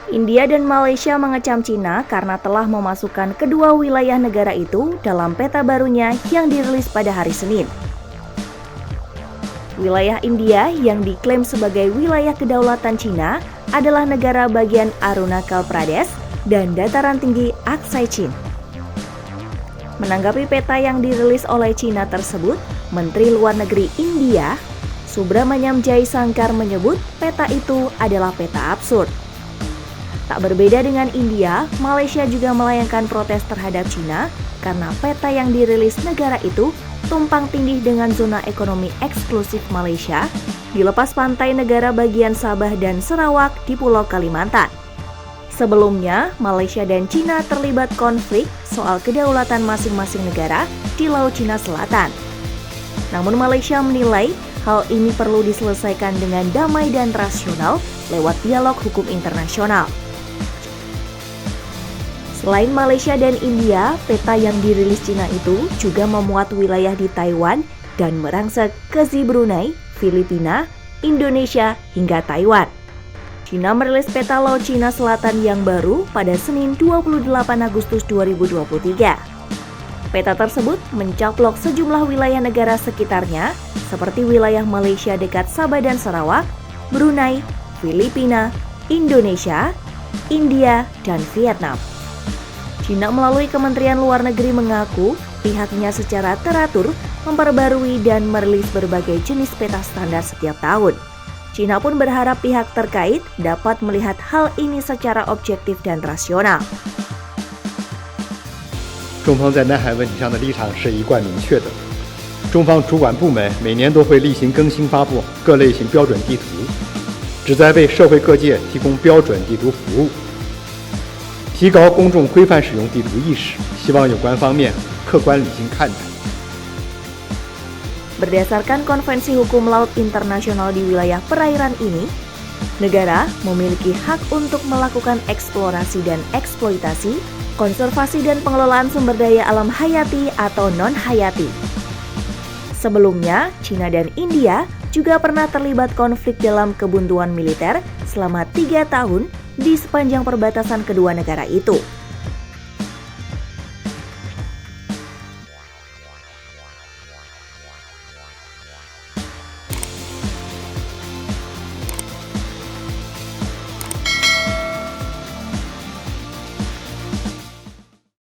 India dan Malaysia mengecam Cina karena telah memasukkan kedua wilayah negara itu dalam peta barunya yang dirilis pada hari Senin. Wilayah India yang diklaim sebagai wilayah kedaulatan Cina adalah negara bagian Arunachal Pradesh dan dataran tinggi Aksai Chin. Menanggapi peta yang dirilis oleh Cina tersebut, Menteri Luar Negeri India, Subramanyam Jaishankar menyebut peta itu adalah peta absurd. Tak berbeda dengan India, Malaysia juga melayangkan protes terhadap Cina karena peta yang dirilis negara itu tumpang tindih dengan zona ekonomi eksklusif Malaysia di lepas pantai negara bagian Sabah dan Sarawak di Pulau Kalimantan. Sebelumnya, Malaysia dan Cina terlibat konflik soal kedaulatan masing-masing negara di Laut Cina Selatan. Namun Malaysia menilai hal ini perlu diselesaikan dengan damai dan rasional lewat dialog hukum internasional. Selain Malaysia dan India, peta yang dirilis Cina itu juga memuat wilayah di Taiwan dan merangsek ke Brunei, Filipina, Indonesia, hingga Taiwan. Cina merilis peta Laut Cina Selatan yang baru pada Senin 28 Agustus 2023. Peta tersebut mencaplok sejumlah wilayah negara sekitarnya seperti wilayah Malaysia dekat Sabah dan Sarawak, Brunei, Filipina, Indonesia, India, dan Vietnam. Cina melalui Kementerian Luar Negeri mengaku pihaknya secara teratur memperbarui dan merilis berbagai jenis peta standar setiap tahun. Cina pun berharap pihak terkait dapat melihat hal ini secara objektif dan rasional. 中方在南海问题上的立场是一贯明确的。中方主管部门每年都会例行更新发布各类型标准地图，旨在为社会各界提供标准地图服务，提高公众规范使用地图意识，希望有关方面客观理性看待。 Berdasarkan Konvensi Hukum Laut Internasional di wilayah perairan ini, negara memiliki hak untuk melakukan eksplorasi dan eksploitasi, konservasi dan pengelolaan sumber daya alam hayati atau non-hayati. Sebelumnya, Cina dan India juga pernah terlibat konflik dalam kebuntuan militer selama 3 tahun di sepanjang perbatasan kedua negara itu.